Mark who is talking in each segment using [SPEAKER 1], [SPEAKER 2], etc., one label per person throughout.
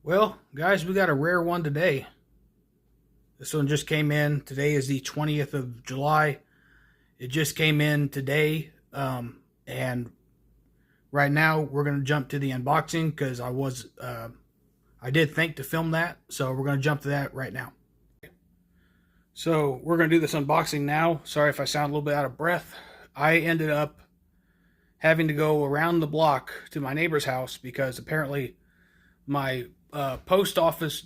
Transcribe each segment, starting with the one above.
[SPEAKER 1] Well, guys, we got a rare one today. This one just came in. Today is the 20th of July. It just came in today. And right now we're going to jump to the unboxing because I did think to film that. So we're going to jump to that right now. So we're going to do this unboxing now. Sorry if I sound a little bit out of breath. I ended up having to go around the block to my neighbor's house because apparently my post office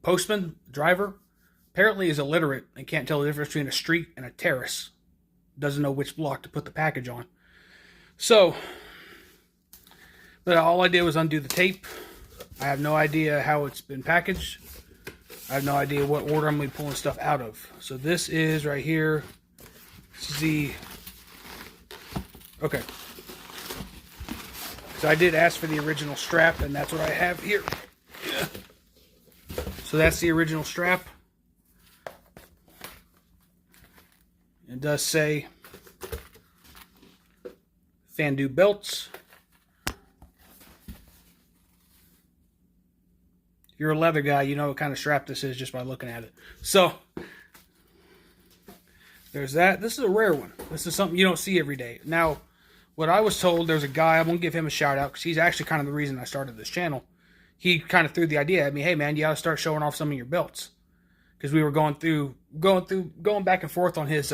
[SPEAKER 1] postman driver apparently is illiterate and can't tell the difference between a street and a terrace. Doesn't know which block to put the package on. So, but all I did was undo the tape. I have no idea how it's been packaged. I have no idea what order I'm going to be pulling stuff out of. So this is right here. This is the... Okay. So I did ask for the original strap, and that's what I have here. Yeah. So that's the original strap. It does say Fandu belts. If you're a leather guy, you know what kind of strap this is just by looking at it. So there's that. This is a rare one. This is something you don't see every day. Now, what I was told, there's a guy, I'm going to give him a shout out because he's actually kind of the reason I started this channel. He kind of threw the idea at me, hey man, you got to start showing off some of your belts. Because we were going back and forth on his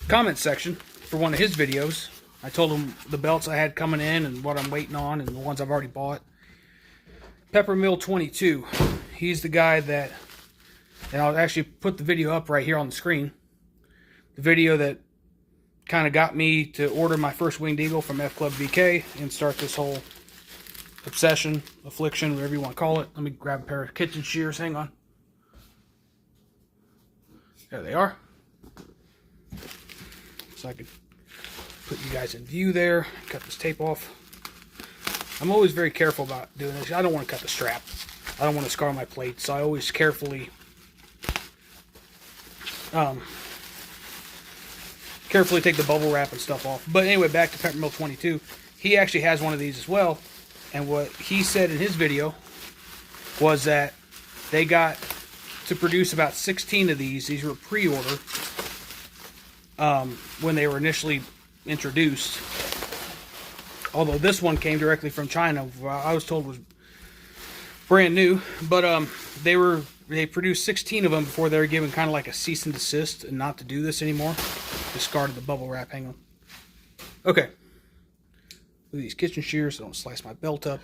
[SPEAKER 1] comment section for one of his videos. I told him the belts I had coming in and what I'm waiting on and the ones I've already bought. Peppermill 22. He's the guy that, and I'll actually put the video up right here on the screen. The video that kind of got me to order my first winged eagle from F Club VK and start this whole obsession, affliction, whatever you want to call it. Let me grab a pair of kitchen shears. Hang on. There they are. So I could put you guys in view there. Cut this tape off. I'm always very careful about doing this. I don't want to cut the strap. I don't want to scar my plate, so I always carefully take the bubble wrap and stuff off. But anyway, back to Peppermill 22. He actually has one of these as well. And what he said in his video was that they got to produce about 16 of these. These were pre-order when they were initially introduced. Although this one came directly from China, I was told was brand new. But they produced 16 of them before they were given kind of like a cease and desist and not to do this anymore. Discarded the bubble wrap. Hang on. Okay. With these kitchen shears, so don't slice my belt up.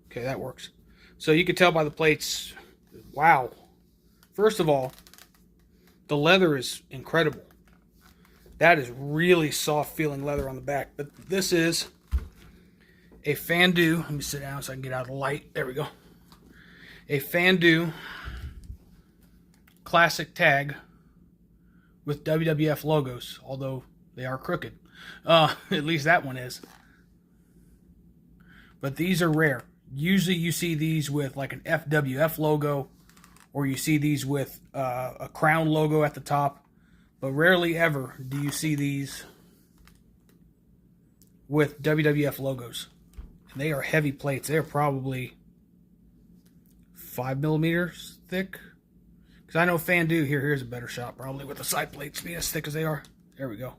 [SPEAKER 1] Okay, that works. So you can tell by the plates. Wow. First of all, the leather is incredible. That is really soft feeling leather on the back. But this is a Fandu. Let me sit down so I can get out of the light. There we go. A Fandu classic tag with WWF logos, although they are crooked. At least that one is. But these are rare. Usually you see these with like an FWF logo, or you see these with a crown logo at the top. But rarely ever do you see these with WWF logos. And they are heavy plates. They're probably 5 millimeters thick. Because I know Fandu, here's a better shot, probably with the side plates being as thick as they are. There we go.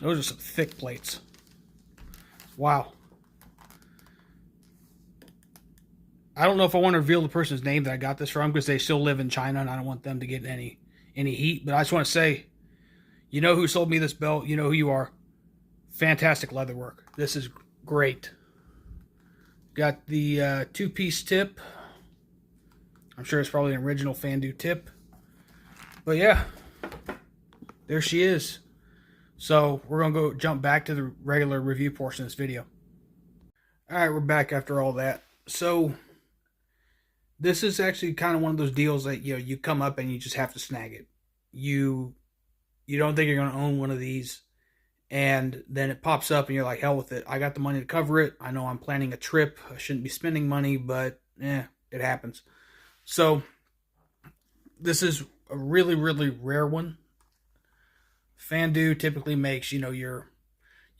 [SPEAKER 1] Those are some thick plates. Wow. I don't know if I want to reveal the person's name that I got this from because they still live in China and I don't want them to get any heat. But I just want to say, you know who sold me this belt. You know who you are. Fantastic leather work. This is great. Got the two-piece tip. I'm sure it's probably an original Fandu tip. But yeah, there she is. So we're going to go jump back to the regular review portion of this video. Alright, we're back after all that. So this is actually kind of one of those deals that you come up and you just have to snag it. You don't think you're going to own one of these, and then it pops up and you're like, hell with it. I got the money to cover it. I know I'm planning a trip. I shouldn't be spending money, but it happens. So this is a really, really rare one. Fandu typically makes, your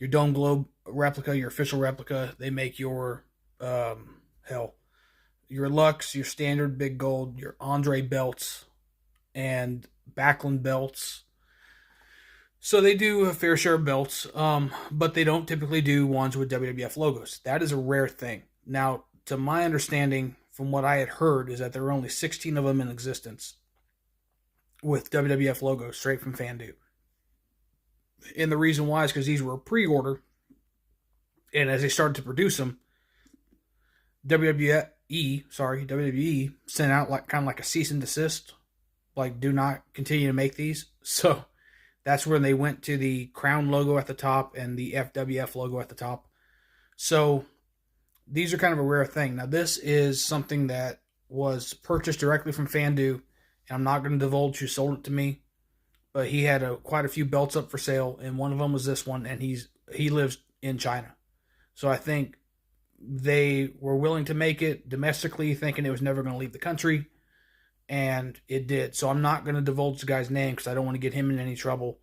[SPEAKER 1] dome globe replica, your official replica. They make your, hell, your Lux, your standard big gold, your Andre belts, and Backlund belts. So they do a fair share of belts, but they don't typically do ones with WWF logos. That is a rare thing. Now, to my understanding, from what I had heard, is that there were only 16 of them in existence with WWF logos straight from Fandu. And the reason why is because these were a pre-order, and as they started to produce them, WWE sent out like kind of like a cease and desist, like do not continue to make these. So that's when they went to the Crown logo at the top and the FWF logo at the top. So these are kind of a rare thing. Now this is something that was purchased directly from Fandu, and I'm not going to divulge who sold it to me, but he had quite a few belts up for sale, and one of them was this one, and he lives in China. So I think they were willing to make it domestically, thinking it was never going to leave the country, and it did. So I'm not going to divulge the guy's name because I don't want to get him in any trouble.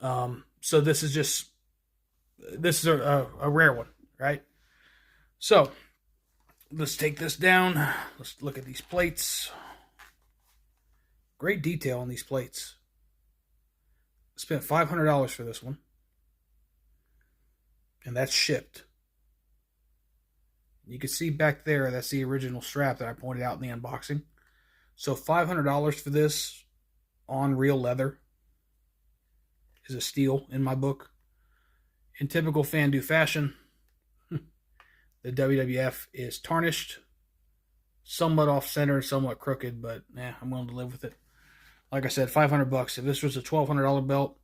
[SPEAKER 1] So this is a rare one, right? So let's take this down. Let's look at these plates. Great detail on these plates. Spent $500 for this one, and that's shipped. You can see back there, that's the original strap that I pointed out in the unboxing. So $500 for this on real leather is a steal in my book. In typical Fandu fashion, the WWF is tarnished, somewhat off-center, somewhat crooked, but I'm willing to live with it. Like I said, $500. If this was a $1,200 belt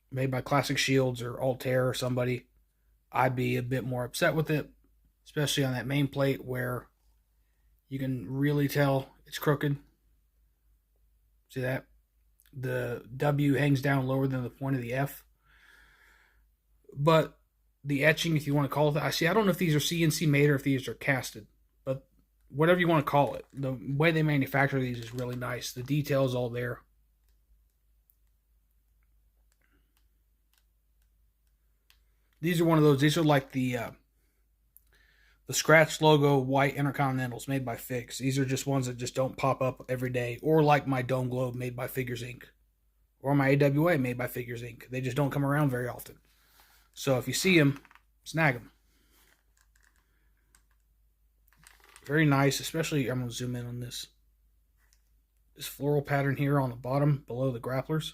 [SPEAKER 1] made by Classic Shields or Altair or somebody, I'd be a bit more upset with it, especially on that main plate where you can really tell it's crooked. See that? The W hangs down lower than the point of the F. But the etching, if you want to call it that, I don't know if these are CNC made or if these are casted, but whatever you want to call it, the way they manufacture these is really nice. The detail is all there. These are one of those. These are like the scratch logo white Intercontinentals made by Figs. These are just ones that just don't pop up every day, or like my Dome Globe made by Figures Inc. or my AWA made by Figures Inc. They just don't come around very often. So if you see them, snag them. Very nice, especially, I'm going to zoom in on this floral pattern here on the bottom below the grapplers.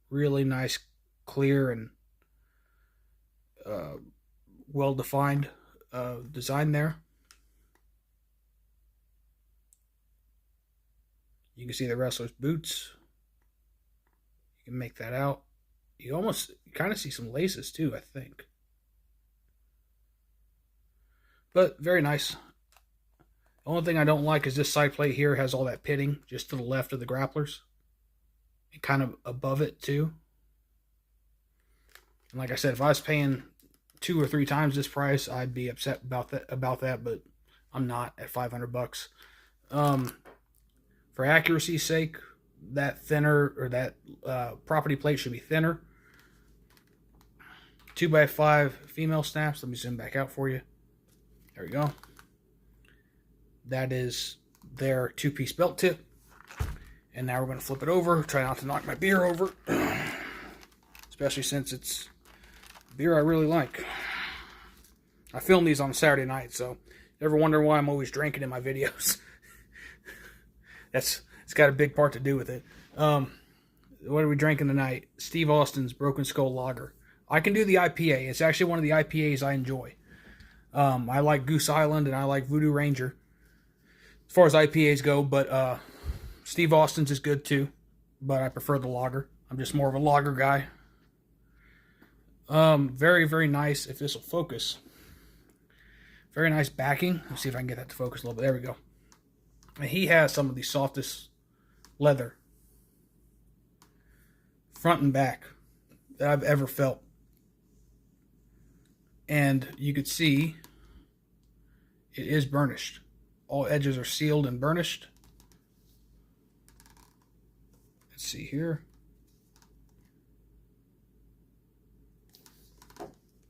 [SPEAKER 1] Really nice, clear, and well-defined design there. You can see the wrestler's boots. You can make that out. You kind of see some laces too, I think. But very nice. The only thing I don't like is this side plate here has all that pitting just to the left of the grapplers. And kind of above it too. And like I said, if I was paying 2 or 3 times this price, I'd be upset about that, but I'm not at $500. For accuracy's sake, that thinner, or that property plate should be thinner. 2x5 female snaps. Let me zoom back out for you. There we go. That is their 2-piece belt tip. And now we're going to flip it over. Try not to knock my beer over. Especially since it's beer I really like. I film these on Saturday night, so never wonder why I'm always drinking in my videos. It's got a big part to do with it. What are we drinking tonight? Steve Austin's Broken Skull Lager. I can do the IPA. It's actually one of the IPAs I enjoy. I like Goose Island and I like Voodoo Ranger as far as IPAs go, but Steve Austin's is good too, but I prefer the lager. I'm just more of a lager guy. Very, very nice, if this will focus. Very nice backing. Let's see if I can get that to focus a little bit. There we go. And he has some of the softest leather, front and back, that I've ever felt. And you could see it is burnished. All edges are sealed and burnished. Let's see here.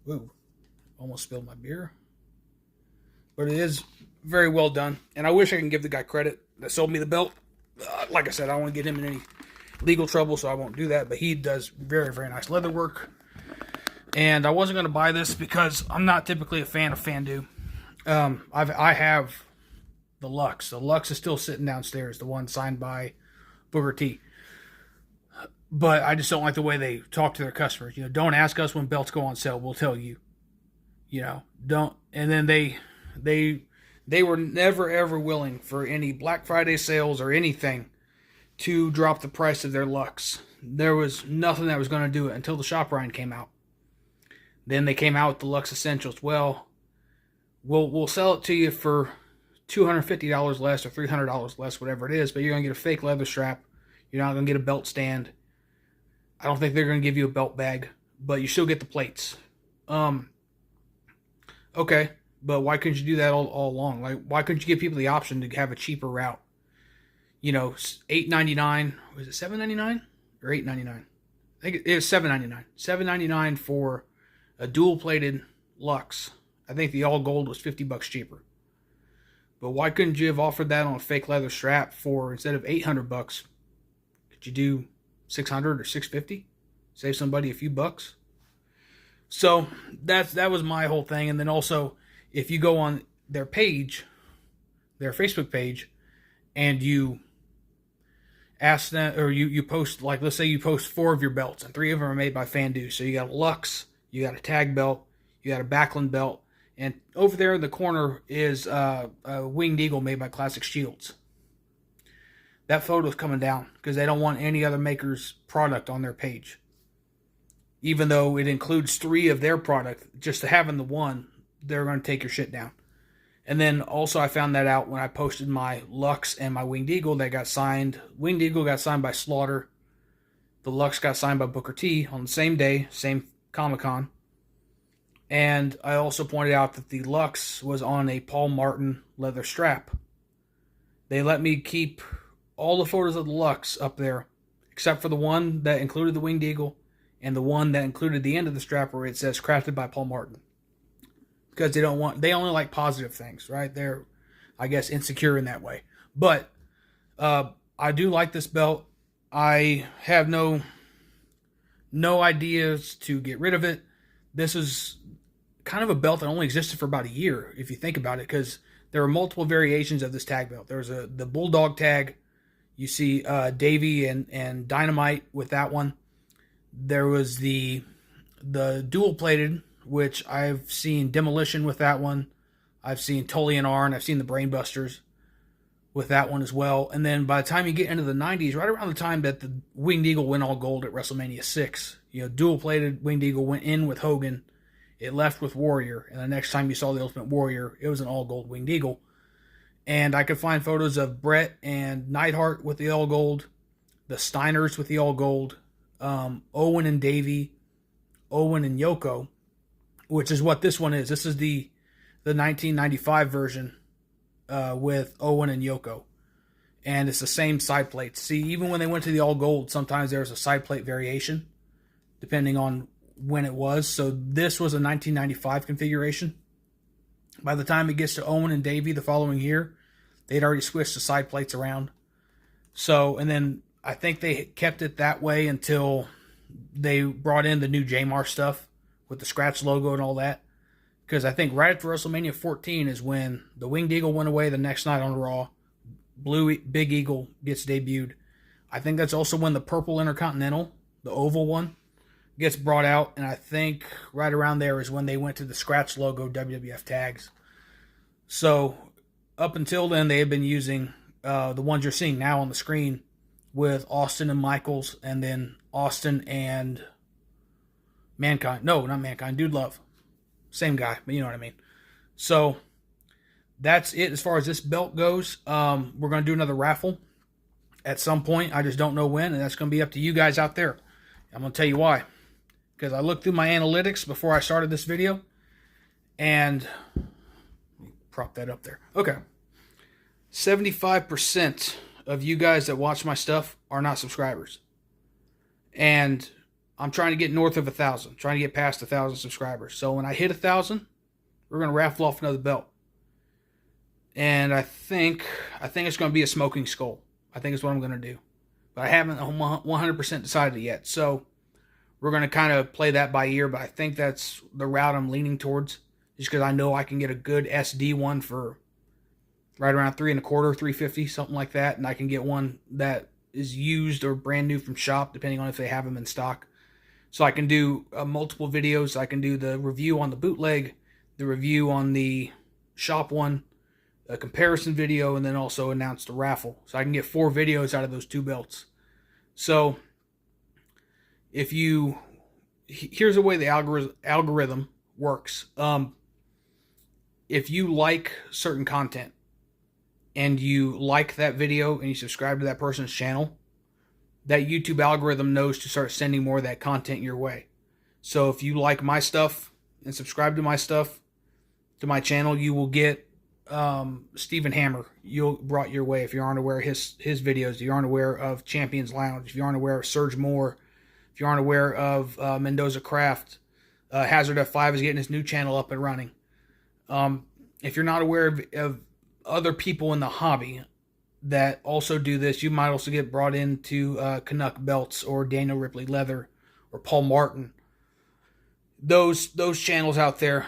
[SPEAKER 1] Whoa, almost spilled my beer. But it is very well done. And I wish I can give the guy credit that sold me the belt. Like I said, I don't want to get him in any legal trouble, so I won't do that. But he does very, very nice leather work. And I wasn't going to buy this because I'm not typically a fan of Fandu. I have the Lux. The Lux is still sitting downstairs, the one signed by Booker T. But I just don't like the way they talk to their customers. Don't ask us when belts go on sale. We'll tell you. Don't. And then they were never ever willing for any Black Friday sales or anything to drop the price of their Lux. There was nothing that was going to do it until the shop Ryan came out. Then they came out with the Lux Essentials. Well, we'll sell it to you for $250 less or $300 less, whatever it is, but you're going to get a fake leather strap. You're not going to get a belt stand. I don't think they're going to give you a belt bag, but you still get the plates. Okay, but why couldn't you do that all along? Like, why couldn't you give people the option to have a cheaper route? $8.99. Was it $7.99 or $8.99? I think it was $7.99. $7.99 for a dual-plated Lux. I think the all gold was $50 cheaper. But why couldn't you have offered that on a fake leather strap for, instead of $800, could you do $600 or $650? Save somebody a few bucks. So that was my whole thing. And then also, if you go on their page, their Facebook page, and you ask them, or you post, like, let's say you post 4 of your belts, and 3 of them are made by Fandu. So you got a Lux, you got a tag belt, you got a Backlund belt, and over there in the corner is a Winged Eagle made by Classic Shields. That photo's coming down because they don't want any other maker's product on their page. Even though it includes 3 of their product, just having the one, they're going to take your shit down. And then also I found that out when I posted my Lux and my Winged Eagle that got signed. Winged Eagle got signed by Slaughter. The Lux got signed by Booker T on the same day, same Comic-Con. And I also pointed out that the Lux was on a Paul Martin leather strap. They let me keep all the photos of the Lux up there, except for the one that included the Winged Eagle and the one that included the end of the strap where it says crafted by Paul Martin. Because they only like positive things, right? They're, I guess, insecure in that way. But I do like this belt. I have no ideas to get rid of it. This is kind of a belt that only existed for about a year, if you think about it, because there are multiple variations of this tag belt. There's the Bulldog tag. You see Davey and Dynamite with that one. There was the dual-plated, which I've seen Demolition with that one. I've seen Tully and Arn. I've seen the Brainbusters with that one as well. And then by the time you get into the 90s, right around the time that the Winged Eagle went all gold at WrestleMania 6, dual-plated Winged Eagle went in with Hogan. It left with Warrior. And the next time you saw the Ultimate Warrior, it was an all-gold Winged Eagle. And I could find photos of Brett and Neidhart with the all gold, the Steiners with the all gold, Owen and Davey, Owen and Yoko, which is what this one is. This is the 1995 version with Owen and Yoko. And it's the same side plates. See, even when they went to the all gold, sometimes there's a side plate variation, depending on when it was. So this was a 1995 configuration. By the time it gets to Owen and Davey the following year, they'd already switched the side plates around. So, and then I think they kept it that way until they brought in the new Jamar stuff with the scratch logo and all that. Because I think right after WrestleMania 14 is when the Winged Eagle went away the next night on Raw. Big Eagle gets debuted. I think that's also when the purple Intercontinental, the oval one, gets brought out. And I think right around there is when they went to the scratch logo WWF tags. So up until then, they had been using the ones you're seeing now on the screen with Austin and Michaels, and then Austin and Mankind. No, not Mankind. Dude Love. Same guy, but you know what I mean. So that's it as far as this belt goes. We're going to do another raffle at some point. I just don't know when, and that's going to be up to you guys out there. I'm going to tell you why. Because I looked through my analytics before I started this video, and prop that up there. Okay. 75% of you guys that watch my stuff are not subscribers. And I'm trying to get north of 1,000, trying to get past 1,000 subscribers. So when I hit 1,000, we're going to raffle off another belt. And I think it's going to be a smoking skull. I think it's what I'm going to do. But I haven't 100% decided yet. So we're going to kind of play that by ear, but I think that's the route I'm leaning towards. Just because I know I can get a good SD one for right around 3.25, 350, something like that. And I can get one that is used or brand new from shop, depending on if they have them in stock. So I can do multiple videos. I can do the review on the bootleg, the review on the shop one, a comparison video, and then also announce the raffle. So I can get 4 videos out of those 2 belts. So here's the way the algorithm works. If you like certain content and you like that video and you subscribe to that person's channel, that YouTube algorithm knows to start sending more of that content your way. So if you like my stuff and subscribe to my stuff, to my channel, you will get Stephen Hammer brought your way if you aren't aware of his videos, if you aren't aware of Champions Lounge, if you aren't aware of Serge Moore, if you aren't aware of Mendoza Craft, Hazard F5 is getting his new channel up and running. If you're not aware of other people in the hobby that also do this, you might also get brought into Canuck Belts or Daniel Ripley Leather or Paul Martin. Those channels out there,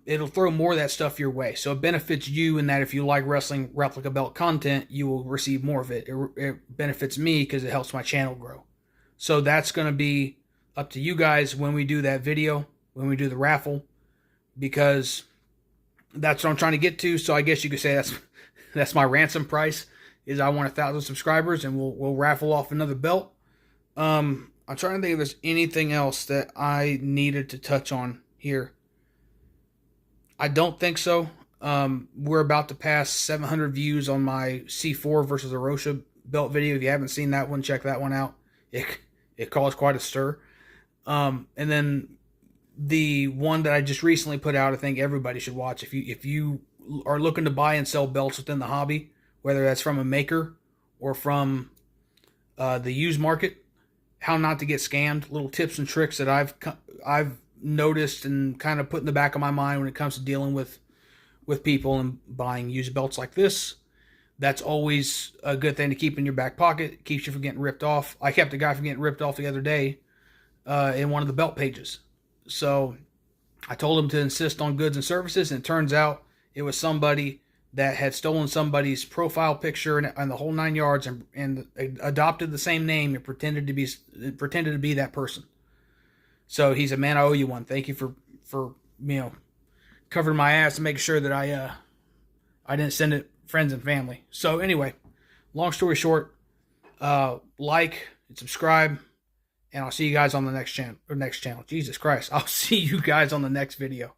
[SPEAKER 1] it'll throw more of that stuff your way. So it benefits you in that if you like wrestling replica belt content, you will receive more of it. It benefits me because it helps my channel grow. So that's going to be up to you guys when we do that video, when we do the raffle, because that's what I'm trying to get to. So I guess you could say that's my ransom price, is I want 1,000 subscribers, and we'll raffle off another belt. I'm trying to think if there's anything else that I needed to touch on here. I don't think so. We're about to pass 700 views on my C4 versus Arosha belt video. If you haven't seen that one, check that one out. It caused quite a stir. And then the one that I just recently put out, I think everybody should watch. If you are looking to buy and sell belts within the hobby, whether that's from a maker or from the used market, how not to get scammed, little tips and tricks that I've noticed and kind of put in the back of my mind when it comes to dealing with people and buying used belts like this. That's always a good thing to keep in your back pocket. It keeps you from getting ripped off. I kept a guy from getting ripped off the other day in one of the belt pages. So I told him to insist on goods and services, and it turns out it was somebody that had stolen somebody's profile picture and the whole 9 yards and adopted the same name and pretended to be that person. So he said, "Man, I owe you one. Thank you for covering my ass and making sure that I didn't send it friends and family." So anyway, long story short, like and subscribe, and I'll see you guys on the next channel. Jesus Christ, I'll see you guys on the next video.